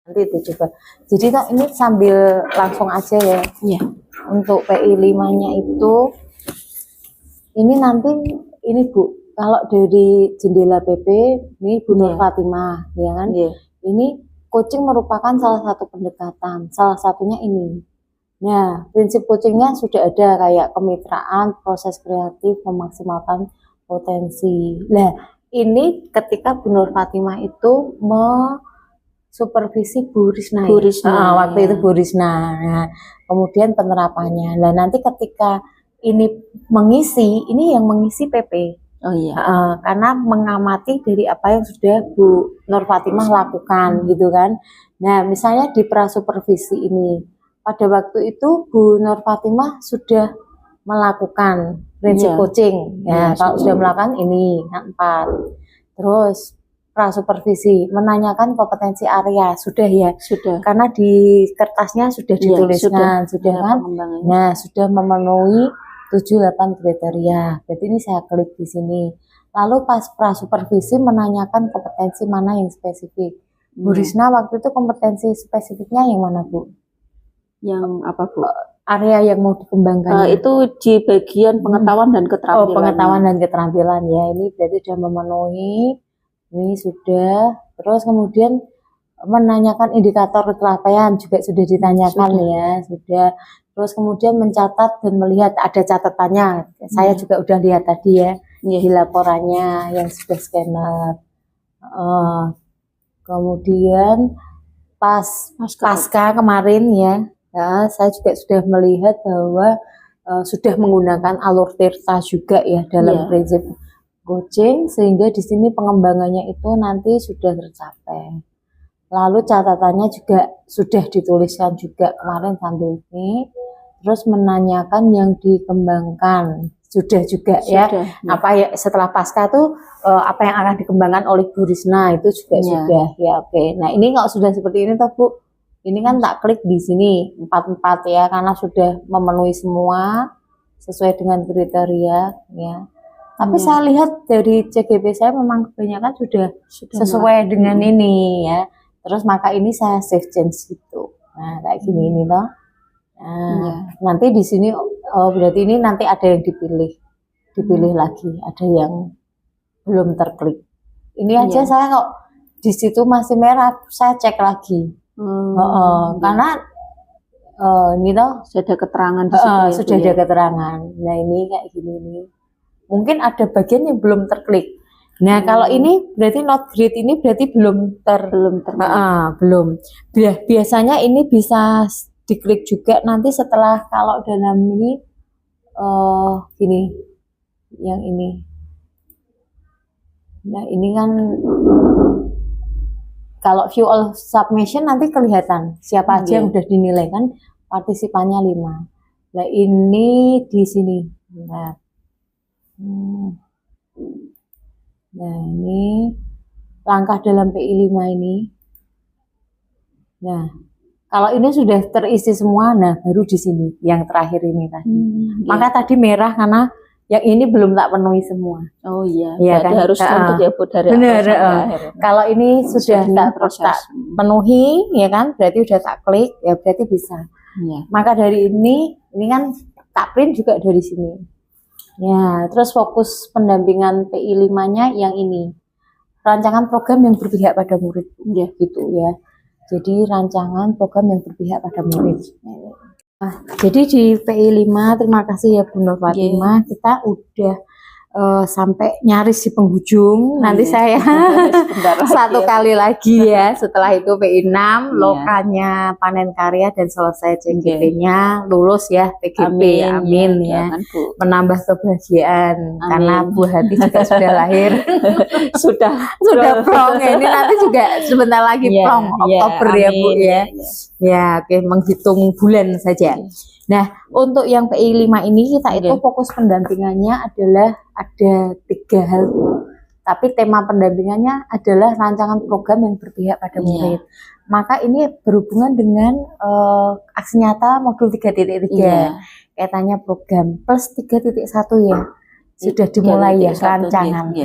Nanti itu coba. Jadi toh ini sambil langsung aja ya. Iya. Untuk PI 5-nya itu ini nanti ini Bu, kalau dari jendela PP ini Bu Nur Fatimah ya kan. Ini coaching merupakan salah satu pendekatan, salah satunya ini. Nah, prinsip coachingnya sudah ada kayak kemitraan, proses kreatif, memaksimalkan potensi. Nah, ini ketika Bu Nur Fatimah itu supervisi Bu Risna, waktu itu Bu Risna. Nah, kemudian penerapannya. Nah, nanti ketika ini mengisi, ini yang mengisi PP. Oh iya. Karena mengamati dari apa yang sudah Bu Nur Fatimah lakukan, gitu kan. Nah, misalnya di prasupervisi ini, pada waktu itu Bu Nur Fatimah sudah melakukan prinsip coaching. Ya, kalau sudah melakukan ini, 4. Terus prasupervisi menanyakan kompetensi area sudah ya, karena di kertasnya sudah dituliskan, sudah kan. Nah, sudah memenuhi 7-8 kriteria. Jadi ini saya klik di sini. Lalu pas prasupervisi menanyakan kompetensi mana yang spesifik. Bu Risna waktu itu kompetensi spesifiknya yang mana Bu? Yang apa Bu? Area yang mau dikembangkan. Itu di bagian pengetahuan dan keterampilan. Oh, pengetahuan dan keterampilan ya. Ini berarti sudah memenuhi. Ini sudah. Terus kemudian menanyakan indikator capaian juga sudah ditanyakan ya. Sudah. Terus kemudian mencatat dan melihat ada catatannya. Saya juga udah lihat tadi ya di laporannya yang sudah scanner. Kemudian pasca kemarin ya, saya juga sudah melihat bahwa sudah menggunakan alur tirta juga ya dalam prinsip coaching, sehingga di sini pengembangannya itu nanti sudah tercapai. Lalu catatannya juga sudah dituliskan juga kemarin sambil ini. Terus menanyakan yang dikembangkan sudah juga ya. Apa ya setelah pasca tuh apa yang akan dikembangkan oleh Bu Risna itu juga sudah ya. Oke. Nah, ini kalau sudah seperti ini toh Bu, ini kan tak klik di sini 4 ya, karena sudah memenuhi semua sesuai dengan kriteria ya. Tapi saya lihat dari CGP saya memang kebanyakan sudah sesuai dengan ini ya. Terus maka ini saya save change gitu. Nah, kayak gini ini loh. Nah, nanti di sini berarti ini nanti ada yang dipilih lagi, ada yang belum terklik. Ini aja saya kok di situ masih merah, saya cek lagi. Karena ini loh sudah ada keterangan di situ. Sudah ada keterangan. Nah, ini kayak gini nih. Mungkin ada bagian yang belum terklik. Nah, kalau ini berarti not grade ini berarti belum belum. Biasanya ini bisa diklik juga nanti setelah kalau dalam ini gini yang ini. Nah, ini kan kalau view all submission nanti kelihatan siapa aja yang udah dinilai kan, partisipannya 5. Nah, ini di sini. Nah, ini langkah dalam PI 5 ini. Nah, kalau ini sudah terisi semua, nah baru di sini yang terakhir ini tadi. Maka tadi merah karena yang ini belum tak penuhi semua. Oh iya, ya kan? Harus untuk ya Bu dari benar. Kalau ini sudah tak penuhi, ya kan? Berarti udah tak klik, ya berarti bisa. Maka dari ini kan tak print juga dari sini. Ya, terus fokus pendampingan PI 5-nya yang ini. Rancangan program yang berpihak pada murid. Ya, gitu ya. Jadi rancangan program yang berpihak pada murid. Nah, jadi di PI 5 terima kasih ya Bu Nur Fatimah. Kita udah sampai nyaris di penghujung. Nanti saya satu kali lagi ya. Setelah itu PI 6 lokanya panen karya dan selesai CGP-nya, lulus ya PGP. Amin ya. Menambah kebahagiaan karena Bu Hati juga sudah lahir. sudah plong ya. Ini nanti juga sebentar lagi plong Oktober ya Bu ya. Ya, oke, menghitung bulan saja. Nah, untuk yang PI 5 ini kita itu fokus pendampingannya adalah ada 3 hal. Tapi tema pendampingannya adalah rancangan program yang berpihak pada murid. Maka ini berhubungan dengan aksi nyata modul 3.3. Kaitannya program plus 3.1 ya. Sudah dimulai ya rancangan.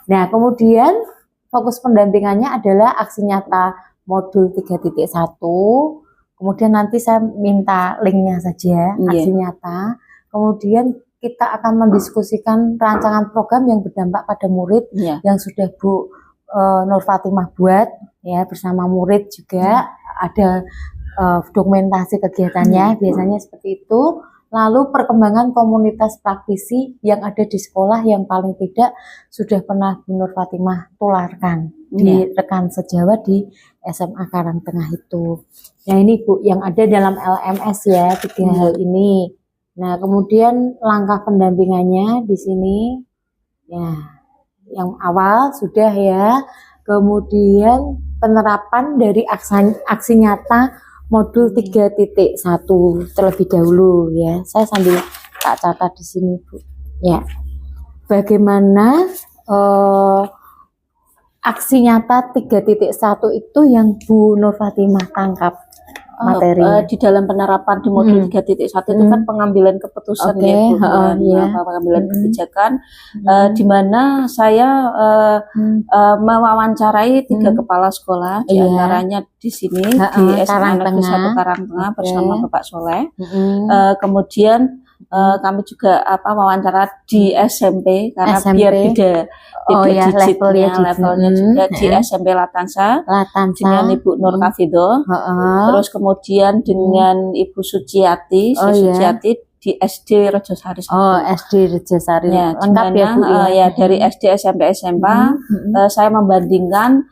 Nah, kemudian fokus pendampingannya adalah aksi nyata modul 3.1. Kemudian nanti saya minta linknya saja, aksi nyata. Kemudian kita akan mendiskusikan rancangan program yang berdampak pada murid yang sudah Bu Nur Fatimah buat ya, bersama murid juga. Ada dokumentasi kegiatannya, biasanya seperti itu. Lalu perkembangan komunitas praktisi yang ada di sekolah yang paling tidak sudah pernah Bu Nur Fatimah tularkan di rekan sejawat di SMA Karangtengah itu. Nah ini Bu yang ada dalam LMS ya, 3 hal ini. Nah, kemudian langkah pendampingannya di sini, ya, yang awal sudah ya. Kemudian penerapan dari aksi nyata modul 3.1 terlebih dahulu ya. Saya sambil tak catat di sini Bu. Ya, bagaimana aksi nyata 3.1 itu yang Bu Nur Fatimah tangkap materi di dalam penerapan di modul 3.1 itu kan pengambilan keputusan pengambilan kebijakan di mana saya mewawancarai 3 kepala sekolah di antaranya di sini di SMA Negeri 1 Karangtengah bersama Bapak Soleh. Kemudian kami juga wawancara di SMP karena biar beda levelnya juga di SMP Latansa dengan Ibu Nur Kafido, terus kemudian dengan Ibu Suciati di SD Rejosari. SD Rejosari. Ya, lengkap ya Bu ya. Dari SD SMP SMP saya membandingkan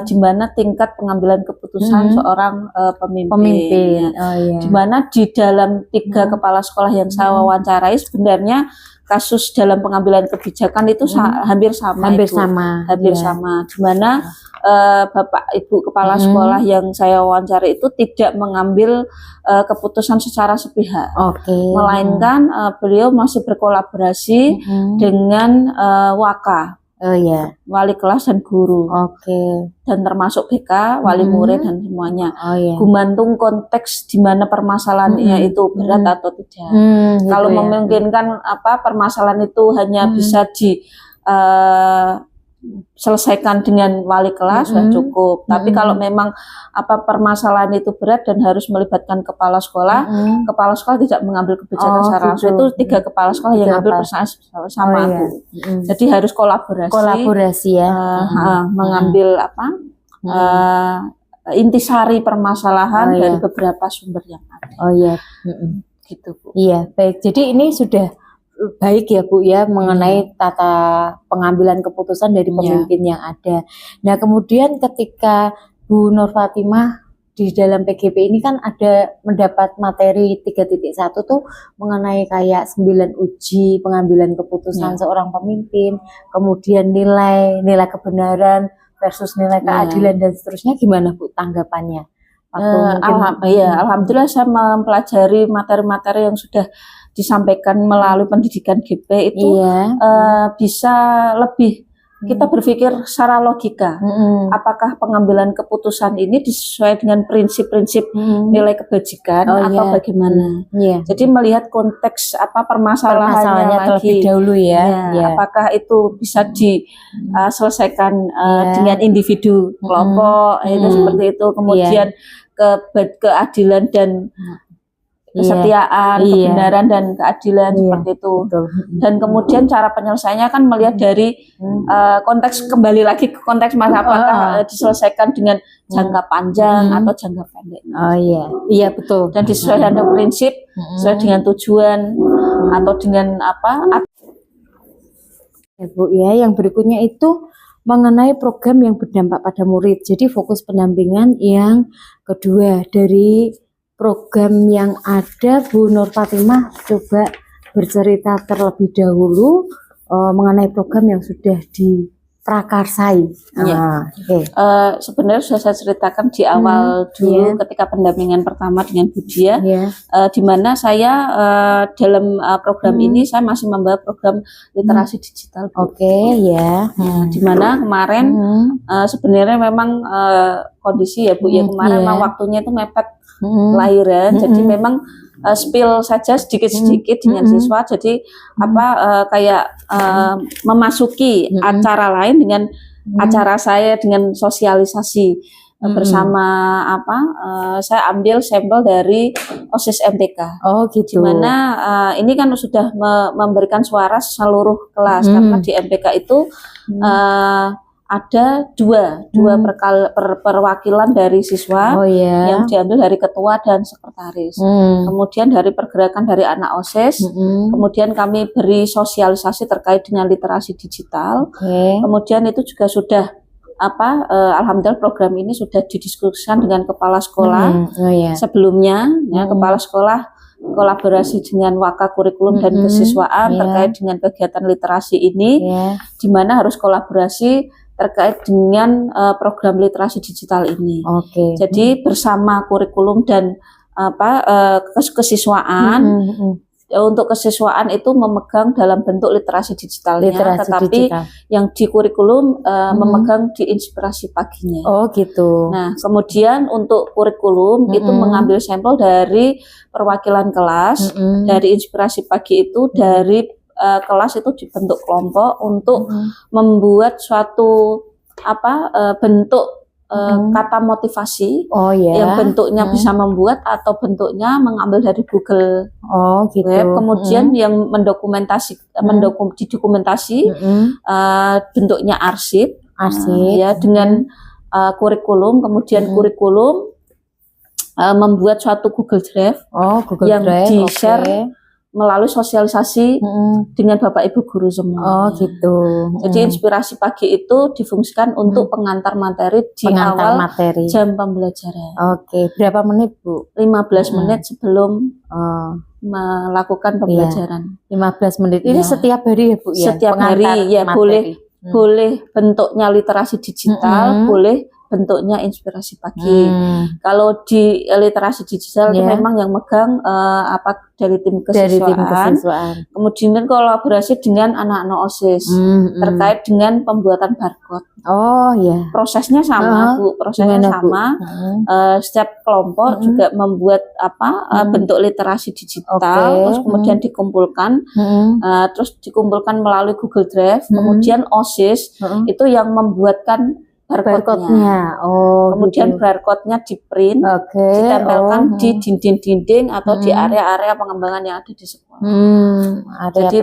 di mana tingkat pengambilan keputusan seorang pemimpin. Di mana di dalam 3 kepala sekolah yang saya wawancarai sebenarnya kasus dalam pengambilan kebijakan itu hampir sama. Di mana Bapak Ibu kepala sekolah yang saya wawancarai itu tidak mengambil keputusan secara sepihak, melainkan beliau masih berkolaborasi dengan Waka. Wali kelas dan guru, dan termasuk BK, wali murid dan semuanya. Gumantung konteks di mana permasalahannya itu berat atau tidak. Kalau memungkinkan permasalahan itu hanya bisa di selesaikan dengan wali kelas sudah cukup. Tapi kalau memang permasalahan itu berat dan harus melibatkan kepala sekolah tidak mengambil kebijakan secara langsung. Itu 3 kepala sekolah yang ambil bersama Bu. Jadi harus kolaborasi ya, mengambil intisari permasalahan dari beberapa sumber yang ada. Gitu Bu. Iya, baik. Jadi ini sudah baik ya Bu ya mengenai tata pengambilan keputusan dari pemimpin yang ada. Nah kemudian ketika Bu Nur Fatimah di dalam PGP ini kan ada mendapat materi 3.1 tuh mengenai kayak 9 uji pengambilan keputusan seorang pemimpin, kemudian nilai kebenaran versus nilai keadilan dan seterusnya. Gimana Bu tanggapannya? Alhamdulillah saya mempelajari materi-materi yang sudah disampaikan melalui pendidikan GP itu bisa lebih kita berpikir secara logika. Apakah pengambilan keputusan ini disesuaikan dengan prinsip-prinsip nilai kebajikan atau bagaimana? Jadi melihat konteks permasalahannya lagi dahulu ya. Apakah itu bisa diselesaikan dengan individu, kelompok, itu seperti itu. Kemudian keadilan dan kesetiaan, kebenaran dan keadilan seperti itu. Dan kemudian cara penyelesaiannya kan melihat dari konteks, kembali lagi ke konteks apakah diselesaikan dengan jangka panjang atau jangka pendek. Iya betul. Dan disesuaikan dengan prinsip, sesuai dengan tujuan atau dengan ya Bu ya. Yang berikutnya itu mengenai program yang berdampak pada murid. Jadi fokus pendampingan yang kedua dari program yang ada, Bu Nur Fatimah coba bercerita terlebih dahulu mengenai program yang sudah diprakarsai. Sebenarnya sudah saya ceritakan di awal dulu ketika pendampingan pertama dengan Bu Dia, di mana saya dalam program ini saya masih membawa program literasi digital. Di mana kemarin sebenarnya memang kondisi ya Bu ya, kemarin memang waktunya itu mepet lahiran, jadi memang spill saja sedikit-sedikit dengan siswa, jadi memasuki acara lain dengan acara saya dengan sosialisasi bersama saya ambil sampel dari OSIS MTK. Oh gitu. Dimana ini kan sudah memberikan suara seluruh kelas karena di MTK itu ada dua perwakilan dari siswa yang diambil dari ketua dan sekretaris. Kemudian dari pergerakan dari anak OSIS, kemudian kami beri sosialisasi terkait dengan literasi digital. Kemudian itu juga sudah alhamdulillah program ini sudah didiskusikan dengan kepala sekolah sebelumnya. Kepala sekolah kolaborasi dengan Waka Kurikulum dan Kesiswaan terkait dengan kegiatan literasi ini, di mana harus kolaborasi terkait dengan program literasi digital ini. Jadi bersama kurikulum dan kesiswaan, untuk kesiswaan itu memegang dalam bentuk literasi digitalnya, tetapi yang di kurikulum memegang di inspirasi paginya. Oh gitu. Nah, kemudian untuk kurikulum itu mengambil sampel dari perwakilan kelas, dari inspirasi pagi itu dari kelas itu dibentuk kelompok untuk membuat suatu bentuk kata motivasi yang bentuknya bisa membuat atau bentuknya mengambil dari Google Web, kemudian yang didokumentasi bentuknya arsip ya dengan kurikulum, kemudian kurikulum membuat suatu Google Drive yang di-share melalui sosialisasi dengan Bapak Ibu guru semua. Oh gitu. Jadi inspirasi pagi itu difungsikan untuk pengantar materi di awal jam pembelajaran. Berapa menit Bu? 15 menit sebelum melakukan pembelajaran. 15 menit. Ini setiap hari ya Bu ya? Setiap hari ya materi. Boleh bentuknya literasi digital, boleh bentuknya inspirasi pagi. Kalau di literasi digital itu memang yang megang dari tim kesiswaan. Kemudian kolaborasi dengan anak-anak OSIS terkait dengan pembuatan barcode. Prosesnya sama Bu, prosesnya sama. Setiap kelompok juga membuat bentuk literasi digital, terus kemudian dikumpulkan, terus dikumpulkan melalui Google Drive. Kemudian OSIS itu yang membuatkan barcode-nya. Kemudian barcode-nya di-print, ditempelkan di dinding-dinding atau di area-area pengembangan yang ada di sekolah. Jadi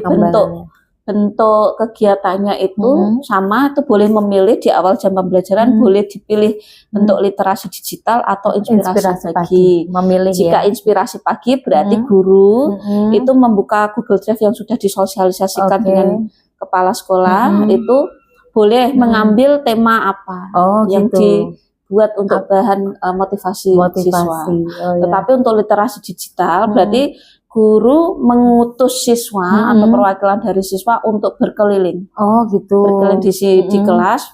bentuk kegiatannya itu sama, itu boleh memilih di awal jam pembelajaran, boleh dipilih bentuk literasi digital atau inspirasi pagi. Jika inspirasi pagi berarti guru itu membuka Google Drive yang sudah disosialisasikan dengan kepala sekolah, itu boleh mengambil tema apa yang dibuat untuk bahan motivasi siswa. Tetapi untuk literasi digital berarti guru mengutus siswa atau perwakilan dari siswa untuk berkeliling. Berkeliling di kelas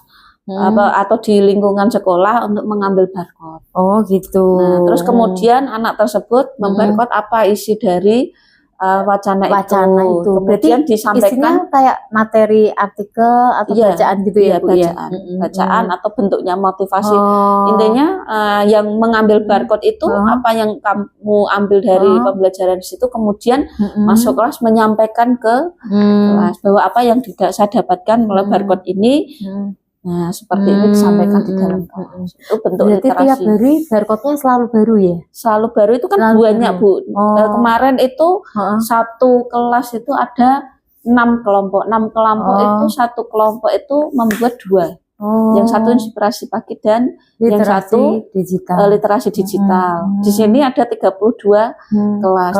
atau di lingkungan sekolah untuk mengambil barcode. Nah, terus kemudian anak tersebut membarcode apa isi dari wacana itu. Kemudian disampaikan kayak materi artikel atau bacaan gitu ya Bu? Bacaan atau bentuknya motivasi. Intinya yang mengambil barcode itu apa yang kamu ambil dari pembelajaran di situ, kemudian masuk kelas menyampaikan ke kelas bahwa apa yang tidak saya dapatkan melalui barcode ini. Nah, seperti ini disampaikan di dalam kelas. Itu bentuk literasi. Tiap hari barcode-nya selalu baru ya? Selalu baru itu kan banyak Bu. Kemarin itu satu kelas itu ada 6 kelompok. 6 kelompok itu satu kelompok itu membuat 2. Yang satu inspirasi pagi dan yang satu literasi digital. Di sini ada 32 kelas.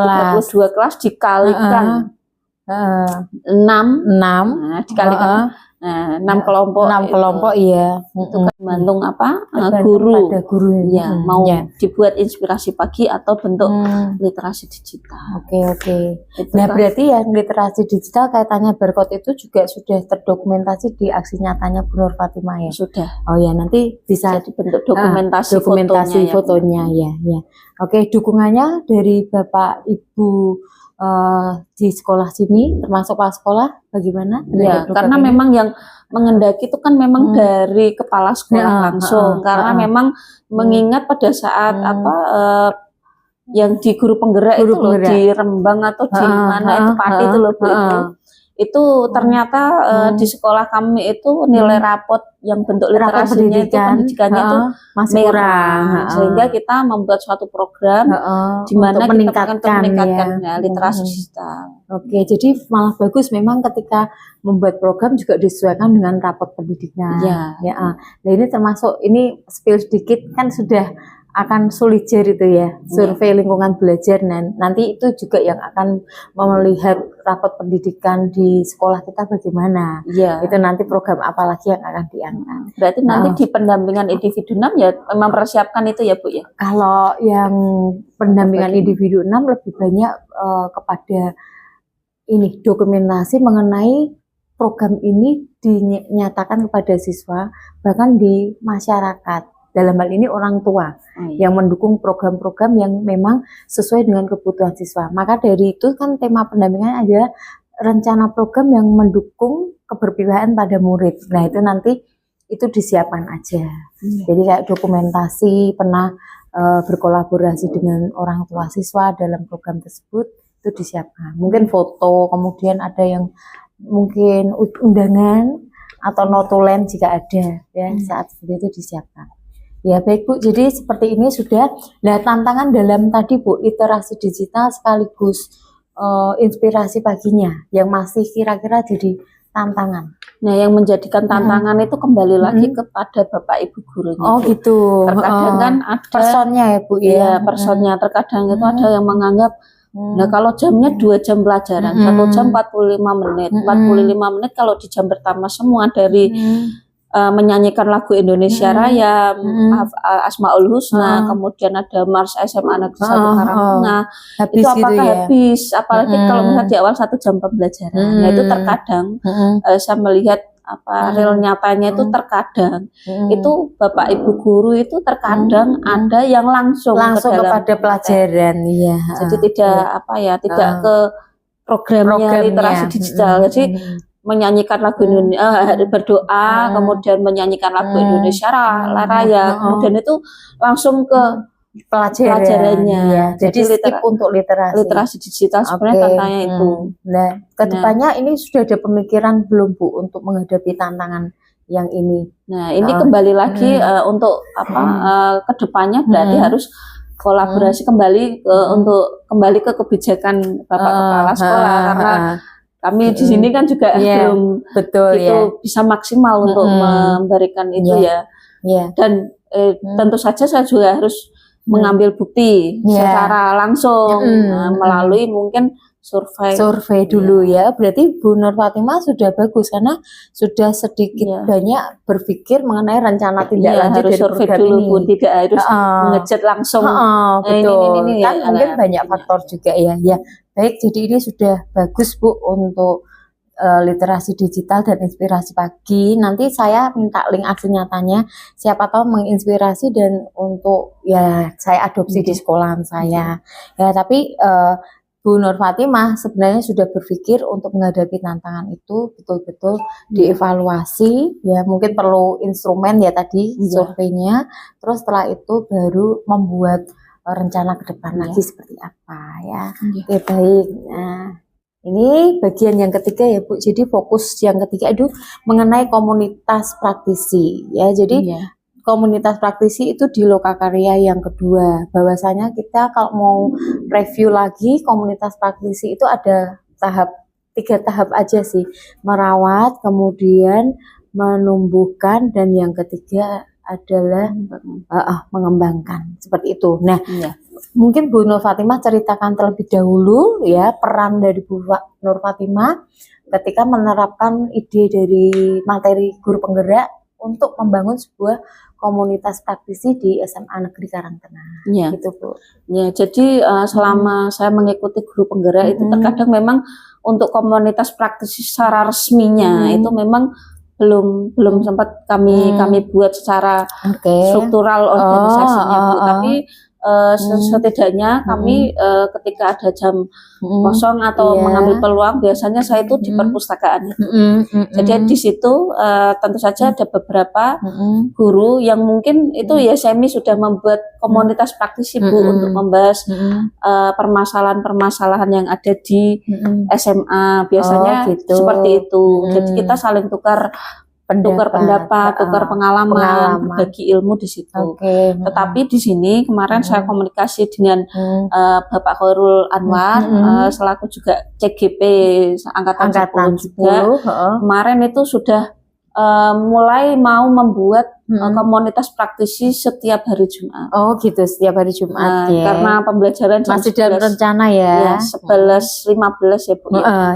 32 kelas dikalikan 6. Nah, dikalikan 6 kelompok. 6 kelompok iya. Itu kan tergantung guru. Ya, mau dibuat inspirasi pagi atau bentuk literasi digital. Nah, berarti yang literasi digital kaitannya barcode itu juga sudah terdokumentasi di aksi nyatanya Bu Nur Fatimah ya? Sudah. Nanti bisa dibentuk dokumentasi fotonya ya. Dukungannya dari Bapak Ibu di sekolah sini termasuk Pak Sekolah bagaimana? Karena memang yang mengendaki itu kan memang dari kepala sekolah langsung, karena memang mengingat pada saat yang di guru penggerak itu loh, di Rembang atau di mana itu Pati itu loh Bu, itu itu ternyata di sekolah kami itu nilai rapot yang bentuk literasinya itu pendidikannya itu masih kurang, sehingga kita membuat suatu program di mana kita meningkatkan literasi digital. Oke, jadi malah bagus memang ketika membuat program juga disesuaikan dengan rapot pendidikan. Nah ini termasuk ini spill sedikit kan sudah akan Sulijer itu ya, survei lingkungan belajar. Nanti itu juga yang akan melihat rapot pendidikan di sekolah kita bagaimana. Itu nanti program apa lagi yang akan diangkat. Berarti nanti di pendampingan individu 6 ya mempersiapkan itu ya Bu ya? Kalau yang pendampingan individu 6 lebih banyak kepada ini dokumentasi mengenai program ini dinyatakan kepada siswa, bahkan di masyarakat. Dalam hal ini orang tua yang mendukung program-program yang memang sesuai dengan kebutuhan siswa. Maka dari itu kan tema pendampingan adalah rencana program yang mendukung keberpihakan pada murid. Nah itu nanti itu disiapkan aja. Jadi kayak dokumentasi, pernah berkolaborasi dengan orang tua siswa dalam program tersebut, itu disiapkan. Mungkin foto, kemudian ada yang mungkin undangan atau notulen jika ada ya saat seperti itu disiapkan. Ya baik Bu, jadi seperti ini sudah. Nah tantangan dalam tadi Bu, literasi digital sekaligus inspirasi paginya yang masih kira-kira jadi tantangan. Nah yang menjadikan tantangan itu kembali lagi kepada Bapak Ibu gurunya. Oh Bu. Gitu. Terkadang kan ada personnya ya Bu ya. Iya personnya, terkadang itu ada yang menganggap nah kalau jamnya 2 jam pelajaran, 1 jam 45 menit. 45 menit kalau di jam pertama semua dari menyanyikan lagu Indonesia Raya, Asmaul Husna, kemudian ada Mars SMA Negeri 1 Karangtengah. Itu apakah gitu ya? Habis? Apalagi kalau misalnya di awal 1 jam pembelajaran. Nah itu terkadang saya melihat real nyatanya itu terkadang itu Bapak Ibu guru itu terkadang ada yang langsung kepada pelajaran. Jadi tidak tidak ke programnya literasi digital. Jadi menyanyikan lagu Indonesia, berdoa, kemudian menyanyikan lagu Indonesia Raya, kemudian itu langsung ke pelajarannya. Jadi skip untuk literasi digital sebenarnya tantangannya itu. Nah, kedepannya ini sudah ada pemikiran belum Bu untuk menghadapi tantangan yang ini? Nah, ini kembali lagi untuk kedepannya berarti harus kolaborasi kembali untuk kembali ke kebijakan Bapak Kepala Sekolah karena kami di sini kan juga belum bisa maksimal untuk memberikan itu dan tentu saja saya juga harus mengambil bukti secara langsung melalui mungkin survei dulu ya. Berarti Bu Nur Fatimah sudah bagus karena sudah sedikit banyak berpikir mengenai rencana tindak lanjut dari survei program dulu ini. Bu, tidak harus mengejet langsung. Betul. Ini kan mungkin banyak faktor juga ya. Baik, jadi ini sudah bagus Bu untuk literasi digital dan inspirasi pagi. Nanti saya minta link aksi nyatanya, siapa tahu menginspirasi dan untuk saya adopsi di sekolahan saya. Tapi Bu Nur Fatimah sebenarnya sudah berpikir untuk menghadapi tantangan itu betul-betul dievaluasi, mungkin perlu instrumen tadi surveinya, terus setelah itu baru membuat rencana ke depan lagi seperti apa ya. Oke, baik. Nah, ini bagian yang ketiga ya Bu. Jadi fokus yang ketiga itu mengenai komunitas praktisi ya. Jadi komunitas praktisi itu di Lokakarya yang kedua. Bahwasanya kita kalau mau review lagi komunitas praktisi itu ada 3 tahap aja sih. Merawat, kemudian menumbuhkan, dan yang ketiga adalah mengembangkan, seperti itu. Nah, mungkin Bu Nur Fatimah ceritakan terlebih dahulu ya peran dari Bu Nur Fatimah ketika menerapkan ide dari materi guru penggerak untuk membangun sebuah komunitas praktisi di SMA Negeri Karangtengah. Gitu Bu. Jadi selama saya mengikuti guru penggerak itu terkadang memang untuk komunitas praktisi secara resminya itu memang belum sempat kami buat secara struktural organisasinya Bu, tapi setidaknya kami ketika ada jam kosong atau mengambil peluang, biasanya saya itu di perpustakaan itu. Jadi di situ tentu saja ada beberapa guru yang mungkin itu ya semi sudah membuat komunitas praktisi Bu untuk membahas permasalahan-permasalahan yang ada di SMA. Biasanya gitu. Seperti itu. Jadi kita saling tukar pendapat, tukar pengalaman, berbagi ilmu di situ. Tetapi di sini kemarin saya komunikasi dengan Bapak Khairul Anwar selaku juga CGP angkatan 10 juga. Kemarin itu sudah mulai mau membuat komunitas praktisi setiap hari Jumat. Oh gitu, setiap hari Jumat ya. Karena pembelajaran masih dalam rencana ya. 11.15 ya Bu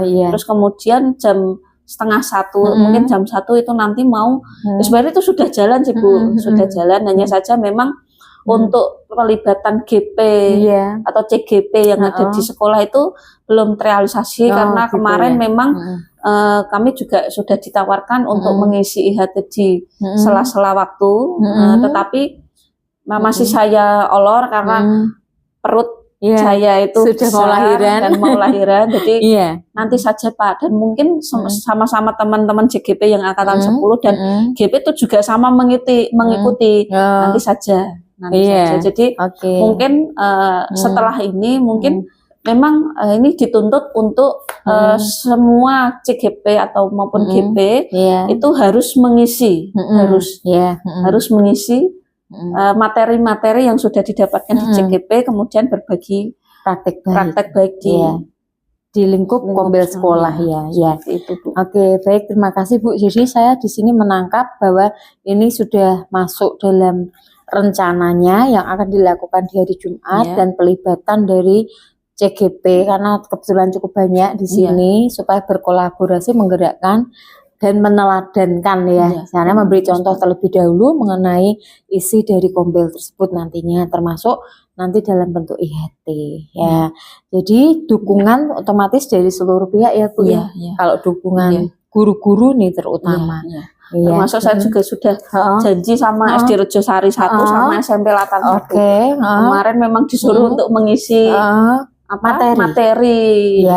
ya. Terus kemudian jam setengah 1, mungkin jam 1 itu nanti mau sebenarnya itu sudah jalan sih Bu, sudah jalan, hanya saja memang untuk pelibatan GP atau CGP yang ada di sekolah itu belum terrealisasi karena gitu kemarin memang kami juga sudah ditawarkan untuk mengisi IHT di sela-sela waktu, tetapi masih saya olor karena perut saya itu sudah mau lahiran jadi nanti saja Pak, dan mungkin sama-sama teman-teman JGP yang angkatan 10 dan GP itu juga sama mengikuti nanti saja jadi mungkin setelah ini mungkin memang ini dituntut untuk semua CGP atau maupun GP itu harus mengisi harus mengisi materi-materi yang sudah didapatkan di CGP, kemudian berbagi praktek baik di lingkup kombel sekolah ya. Itu Bu. Oke, baik, terima kasih Bu. Jadi saya di sini menangkap bahwa ini sudah masuk dalam rencananya yang akan dilakukan di hari Jumat dan pelibatan dari CGP karena kebetulan cukup banyak di sini supaya berkolaborasi menggerakkan dan meneladankan karena memberi contoh terlebih dahulu mengenai isi dari kombel tersebut nantinya, termasuk nanti dalam bentuk IHT ya. Jadi dukungan otomatis dari seluruh pihak ya Bu ya. Kalau dukungan guru-guru nih terutama. Termasuk saya juga sudah janji sama SD Rejosari 1 sama SMP Latan 1. Kemarin memang disuruh untuk mengisi materi.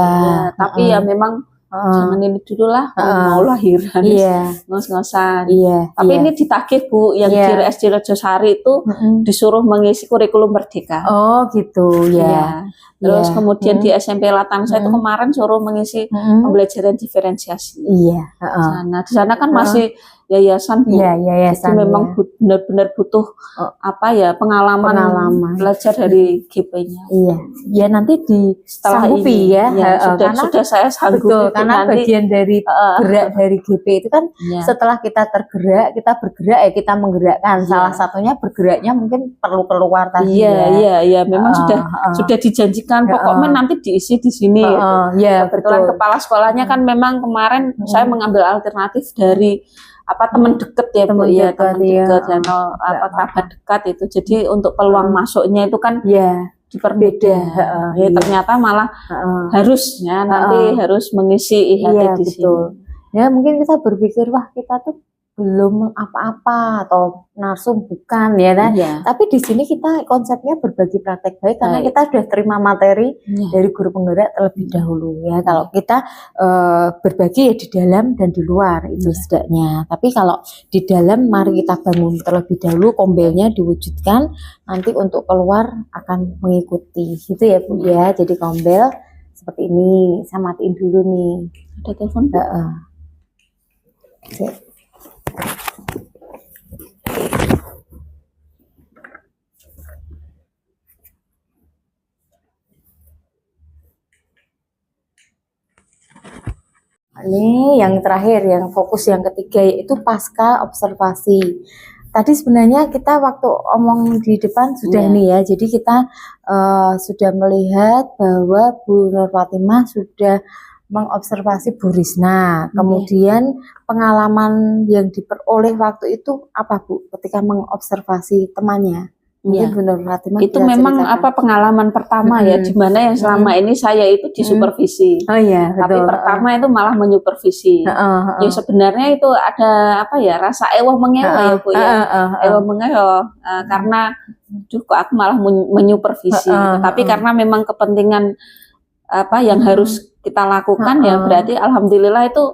Tapi ya memang jangan ini dulu lah, mau lahiran, ngos-ngosan. Tapi ini ditagih Bu, yang di SD Rejosari itu disuruh mengisi kurikulum merdeka. Oh gitu Terus kemudian di SMP Latan saya itu kemarin suruh mengisi pembelajaran diferensiasi. Nah di sana kan masih yayasan Bu. Jadi memang benar-benar butuh pengalaman belajar dari GP-nya. Ya nanti disanggupi sudah saya sanggup karena nanti, bagian dari gerak dari GP itu kan setelah kita tergerak, kita bergerak kita menggerakkan. Salah satunya bergeraknya mungkin perlu keluar tadi. Memang sudah dijanjikan pokoknya nanti diisi di sini. Kebetulan kepala sekolahnya kan memang kemarin saya mengambil alternatif dari teman dekat teman dekat dan kerabat dekat itu. Jadi untuk peluang masuknya itu kan diperbeda. Ternyata malah harusnya nanti harus mengisi IHT di sini. Ya mungkin kita berpikir wah kita tuh belum apa-apa atau narsum bukan tapi di sini kita konsepnya berbagi praktek baik karena kita sudah terima materi dari guru penggerak terlebih dahulu kalau kita berbagi di dalam dan di luar itu setidaknya. Tapi kalau di dalam mari kita bangun terlebih dahulu, kombelnya diwujudkan, nanti untuk keluar akan mengikuti gitu ya Bu ya. Jadi kombel seperti ini. Saya matiin dulu nih. Ada telepon Bu? Ini yang terakhir, yang fokus yang ketiga yaitu pasca observasi. Tadi sebenarnya kita waktu omong di depan sudah nih ya, jadi kita sudah melihat bahwa Bu Nur Fatimah sudah mengobservasi Bu Risna. Kemudian pengalaman yang diperoleh waktu itu apa Bu ketika mengobservasi temannya? Itu memang pengalaman pertama ya, di mana yang selama ini saya itu disupervisi. Tapi pertama itu malah menyupervisi. Ya sebenarnya itu ada rasa ewah mengewa ya Bu ya. Ewah mengewa karena kok aku malah menyupervisi. Tapi karena memang kepentingan apa yang harus kita lakukan ya berarti alhamdulillah itu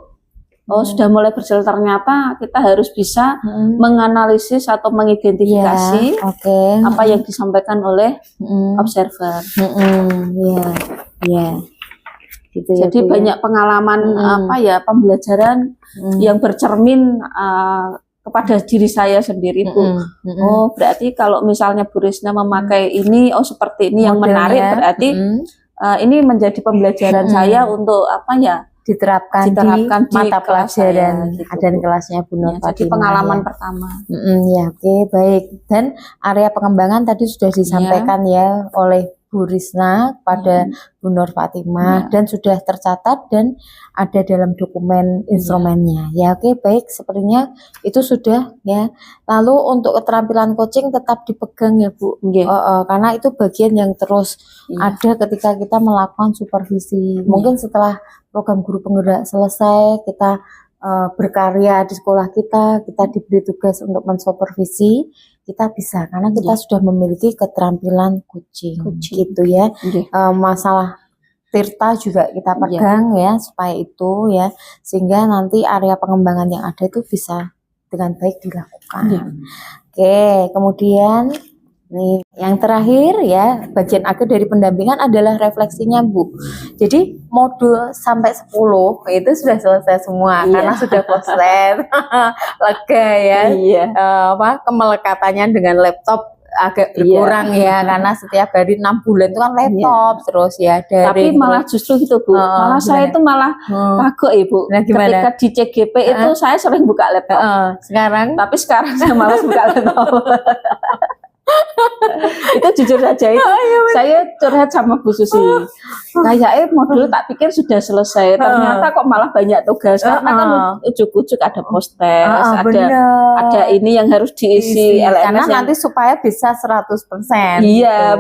sudah mulai berjalan. Ternyata kita harus bisa menganalisis atau mengidentifikasi apa yang disampaikan oleh observer. Gitu ya, jadi banyak pengalaman pembelajaran yang bercermin kepada diri saya sendiri, Bu. Oh, berarti kalau misalnya Bu Risna memakai ini, seperti ini yang menarik, berarti ini menjadi pembelajaran saya untuk diterapkan di mata pelajaran gitu, dan kelasnya Bu Nur Fatimah. Jadi pengalaman pertama. Baik. Dan area pengembangan tadi sudah disampaikan ya oleh Bu Risna pada Bu Nur Fatimah dan sudah tercatat dan ada dalam dokumen instrumennya. Baik, sepertinya itu sudah ya. Lalu untuk keterampilan coaching tetap dipegang ya Bu, karena itu bagian yang terus ada ketika kita melakukan supervisi. Mungkin setelah program guru penggerak selesai, kita berkarya di sekolah kita diberi tugas untuk mensupervisi, kita bisa karena kita sudah memiliki keterampilan coaching. Gitu ya. Masalah Tirta juga kita pegang ya supaya itu ya, sehingga nanti area pengembangan yang ada itu bisa dengan baik dilakukan. Kemudian nih yang terakhir ya, bagian akhir dari pendampingan adalah refleksinya Bu. Jadi modul sampai 10 itu sudah selesai semua karena sudah konslet. Lega ya. Kemelekatannya dengan laptop agak berkurang karena setiap hari 6 bulan itu kan laptop terus ya dari. Tapi malah justru gitu Bu, malah saya itu malah kagok Ibu. Ketika di CGP itu saya sering buka laptop. Tapi sekarang saya malas buka laptop. Itu jujur saja itu saya curhat sama Bu Susi. Kayaknya modul tak pikir sudah selesai, ternyata kok malah banyak tugas karena kan ujuk-ujuk ada poster, ada ini yang harus diisi karena nanti supaya bisa 100%.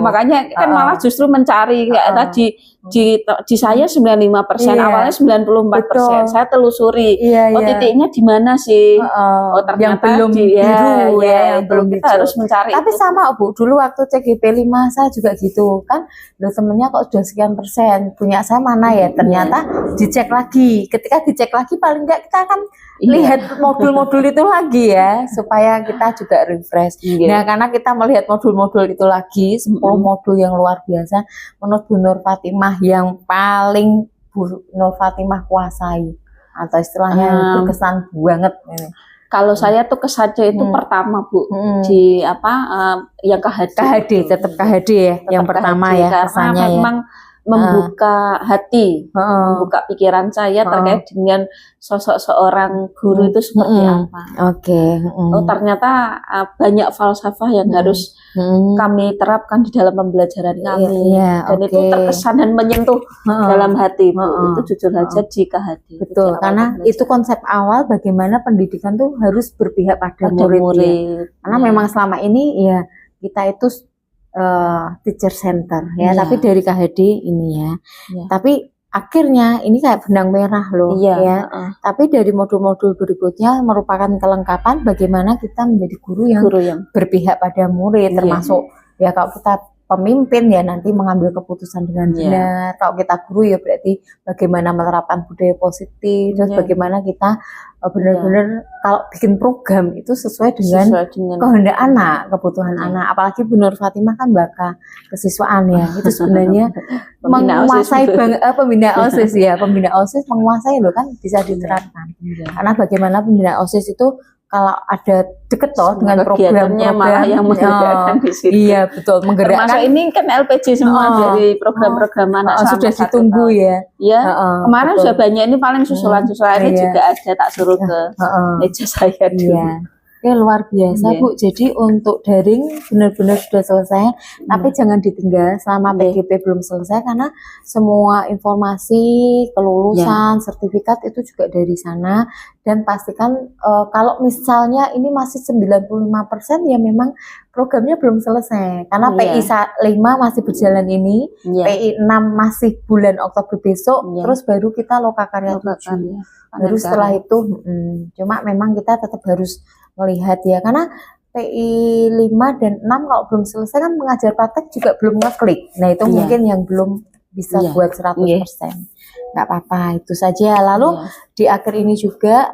Makanya kan malah justru mencari kayak tadi di saya 95%, awalnya 94%. Saya telusuri, titiknya di mana sih? Ternyata yang belum biru yang belum kita harus mencari. Tapi sama Bu, dulu waktu CGP 5 saya juga gitu kan, temennya kok sudah sekian persen, punya saya mana ya? Ternyata dicek lagi. Ketika dicek lagi paling enggak kita akan lihat modul-modul itu lagi ya, supaya kita juga refresh. Nah, karena kita melihat modul-modul itu lagi, 10 modul yang luar biasa menurut Bu Nur Fatimah yang paling Bu Nur Fatimah kuasai atau istilahnya yang berkesan banget ini. Kalau saya tuh kesannya itu pertama Bu, di yang KHD tetap KHD ya, yang pertama ya kesannya ya. Memang membuka hati, membuka pikiran saya terkait dengan sosok seorang guru itu seperti apa. Ternyata banyak falsafah yang harus kami terapkan di dalam pembelajaran kami, dan itu terkesan dan menyentuh dalam hati. Itu jujur saja di KHD. Betul, karena itu konsep awal bagaimana pendidikan tuh harus berpihak pada murid. Karena memang selama ini ya kita itu teacher center ya, tapi dari KHD ini ya. Tapi akhirnya ini kayak benang merah loh tapi dari modul-modul berikutnya merupakan kelengkapan bagaimana kita menjadi guru yang berpihak pada murid, termasuk ya kalau kita pemimpin ya nanti mengambil keputusan dengan benar. Kalau kita guru ya berarti bagaimana menerapkan budaya positif, terus bagaimana kita benar-benar kalau bikin program itu sesuai dengan kehendak anak, kebutuhan anak. Apalagi Bu Nur Fatimah kan baka kesiswaan ya, itu sebenarnya menguasai pembina OSIS ya, pembina OSIS menguasai loh kan, bisa diterapkan. Karena bagaimana pembina OSIS itu kalau ada deket loh dengan program-program malah yang menggerakkan di situ. Iya betul, menggerakkan. Termasuk ini kan LPG semua dari program-program anak sudah ditunggu ya. Iya. Kemarin sudah banyak, ini paling susulan-susulan ini juga ada, tak suruh ke meja saya dulu. Luar biasa Bu. Jadi untuk daring benar-benar sudah selesai, tapi jangan ditinggal selama PGP belum selesai karena semua informasi, kelulusan, sertifikat itu juga dari sana. Dan pastikan kalau misalnya ini masih 95% ya memang programnya belum selesai karena PI 5 masih berjalan ini, PI 6 masih bulan Oktober besok, terus baru kita Lokakarya 7. Baru setelah itu cuma memang kita tetap harus melihat ya, karena PI 5 dan 6 kalau belum selesai kan mengajar praktek juga belum ngeklik. Nah itu mungkin yang belum bisa buat 100%. Nggak apa-apa, itu saja. Lalu di akhir ini juga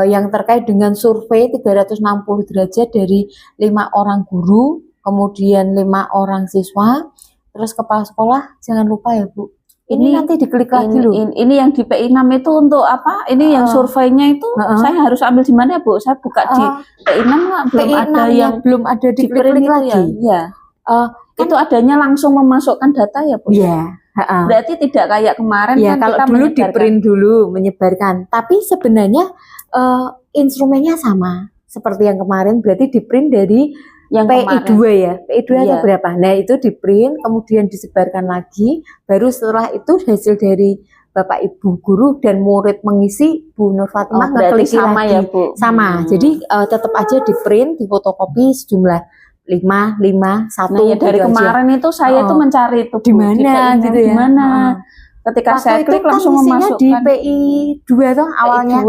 yang terkait dengan survei 360 derajat dari 5 orang guru, kemudian 5 orang siswa, terus kepala sekolah, jangan lupa ya Bu. Ini nanti diklik lagi loh. Ini yang di PI 6 itu untuk apa? Ini yang surveinya itu saya harus ambil di mana ya Bu? Saya buka di PI 6 belum PI ada yang belum ada diklik lagi. Ya. Itu adanya langsung memasukkan data ya Bu? Iya. Berarti tidak kayak kemarin ya, kan kalau kita dulu di print dulu menyebarkan, tapi sebenarnya instrumennya sama seperti yang kemarin, berarti di print dari yang PI 2 ya, PI 2 atau berapa? Nah itu di print kemudian disebarkan lagi, baru setelah itu hasil dari Bapak Ibu guru dan murid mengisi, Bu Nur Fatimah ngeklik sama lagi. Ya Bu? Sama, jadi tetap aja di print, di fotokopi sejumlah 5, 1 nah, ya dari kemarin aja. Itu saya tuh mencari itu di mana gitu ya. Di mana? Ketika saya klik langsung memasukkan di PI 2 tuh awalnya.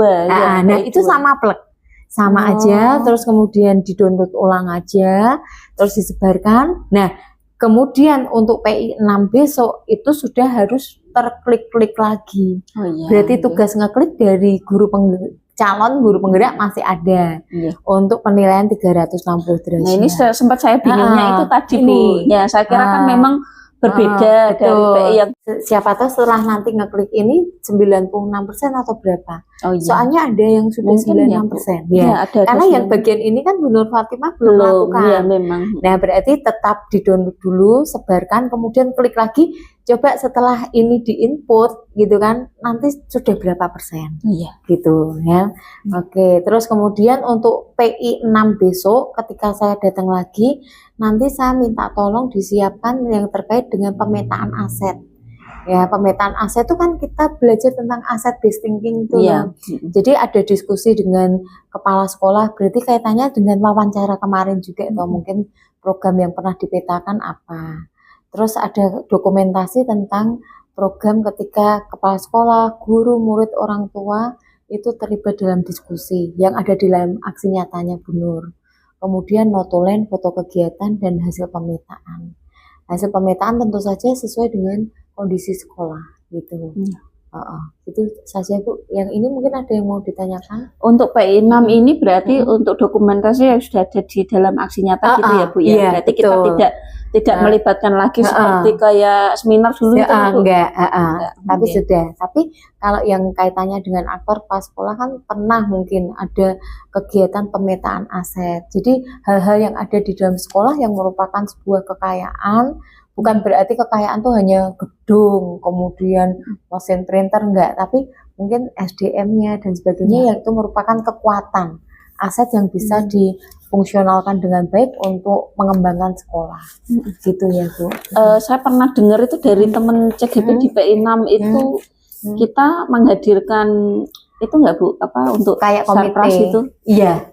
Nah, itu sama plek. Sama aja, terus kemudian di-download ulang aja, terus disebarkan. Nah, kemudian untuk PI 6 besok itu sudah harus terklik-klik lagi. Berarti tugas ngeklik dari calon guru penggerak masih ada untuk penilaian 360 derajat. Nah ini sempat saya bingungnya itu tadi Bu. Ya saya kira kan memang berbeda dari PI yang siapa tahu setelah nanti ngeklik ini 96% atau berapa. Soalnya ada yang sudah 96%. Ya, karena yang bagian ini kan Bu Nur Fatimah belum melakukan. Ya, memang. Nah berarti tetap di-download dulu, sebarkan, kemudian klik lagi. Coba setelah ini di-input gitu kan, nanti sudah berapa persen. Gitu ya. Oke, terus kemudian untuk PI 6 besok ketika saya datang lagi, nanti saya minta tolong disiapkan yang terkait dengan pemetaan aset. Ya, pemetaan aset itu kan kita belajar tentang aset based thinking itu ya. Jadi ada diskusi dengan kepala sekolah, berarti kaitannya dengan wawancara kemarin juga atau mungkin program yang pernah dipetakan apa. Terus ada dokumentasi tentang program ketika kepala sekolah, guru, murid, orang tua itu terlibat dalam diskusi yang ada di dalam aksi nyatanya Bu Nur. Kemudian notulen, foto kegiatan, dan hasil pemetaan. Hasil pemetaan tentu saja sesuai dengan kondisi sekolah gitu. Itu saja Bu. Yang ini mungkin ada yang mau ditanyakan? Untuk PI 6 ini berarti untuk dokumentasi yang sudah ada di dalam aksi nyata gitu ya Bu ya. Iya, berarti betul. Kita tidak melibatkan lagi seperti kayak seminar dulu ya, itu enggak. Tapi sudah. Tapi kalau yang kaitannya dengan aktor pas sekolah kan pernah mungkin ada kegiatan pemetaan aset. Jadi hal-hal yang ada di dalam sekolah yang merupakan sebuah kekayaan. Bukan berarti kekayaan tuh hanya gedung, kemudian mesin printer, enggak, tapi mungkin SDM-nya dan sebagainya yang itu merupakan kekuatan aset yang bisa difungsionalkan dengan baik untuk mengembangkan sekolah. Gitu ya Bu. Saya pernah dengar itu dari teman CGP di PI 6 itu kita menghadirkan itu enggak Bu, apa untuk kayak komite itu? Iya,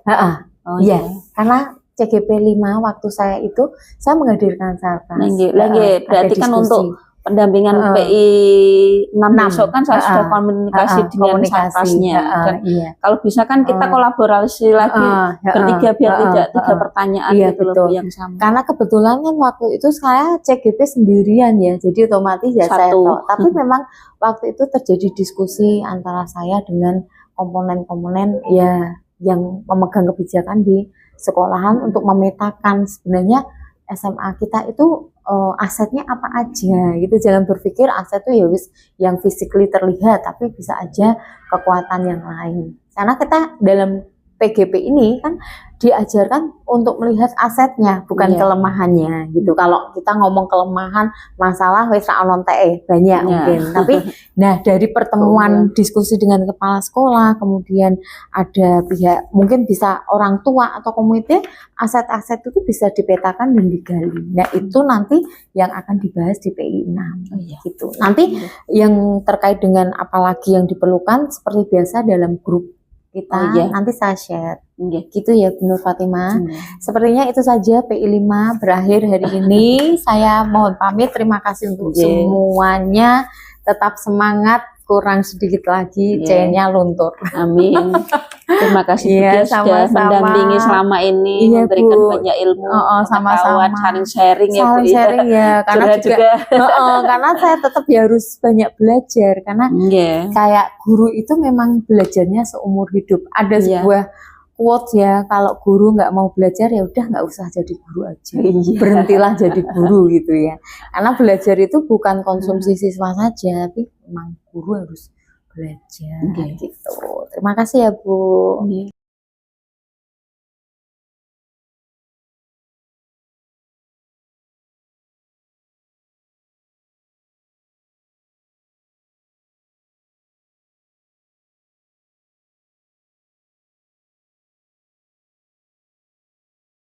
iya. Karena CGP 5 waktu saya itu saya menghadirkan sarkas. Berarti kan untuk pendampingan PI 6 besok kan saya sudah komunikasi dengan sarkasnya. Dan kalau bisa kan kita kolaborasi lagi bertiga biar tidak tiga pertanyaan gitu loh yang sama. Karena kebetulan kan waktu itu saya CGP sendirian ya, jadi otomatis ya saya tahu. Tapi memang waktu itu terjadi diskusi antara saya dengan komponen-komponen ya yang memegang kebijakan di sekolahan untuk memetakan sebenarnya SMA kita itu asetnya apa aja gitu. Jangan berpikir aset itu ya wis yang physically terlihat, tapi bisa aja kekuatan yang lain. Karena kita dalam PGP ini kan diajarkan untuk melihat asetnya, bukan kelemahannya gitu. Kalau kita ngomong kelemahan, masalah wis ono banyak mungkin. Tapi nah dari pertemuan diskusi dengan kepala sekolah, kemudian ada pihak mungkin bisa orang tua atau komite, aset-aset itu bisa dipetakan dan digali. Nah, itu nanti yang akan dibahas di PI 6 gitu. Nanti yang terkait dengan apalagi yang diperlukan seperti biasa dalam grup kita nanti saya share gitu ya Bu Nur Fatimah. Sepertinya itu saja PI 5 berakhir hari ini. Saya mohon pamit, terima kasih untuk semuanya, tetap semangat, kurang sedikit lagi, Iya. C-nya luntur. Amin. Terima kasih Iya, Bu, sudah sama-sama. mendampingi selama ini, Iya, memberikan Bu. banyak ilmu, Sama-sama. pengetahuan, saling sharing ya Bu. Saling sharing ya, karena Curhat juga, karena saya tetap ya harus banyak belajar, karena Iya. kayak guru itu memang belajarnya seumur hidup. Ada Iya. sebuah quotes ya, kalau guru nggak mau belajar ya udah nggak usah jadi guru aja, Iya. berhentilah jadi guru gitu ya. Karena belajar itu bukan konsumsi siswa saja, tapi memang guru harus belajar Iya. gitu. Terima kasih ya Bu. Iya.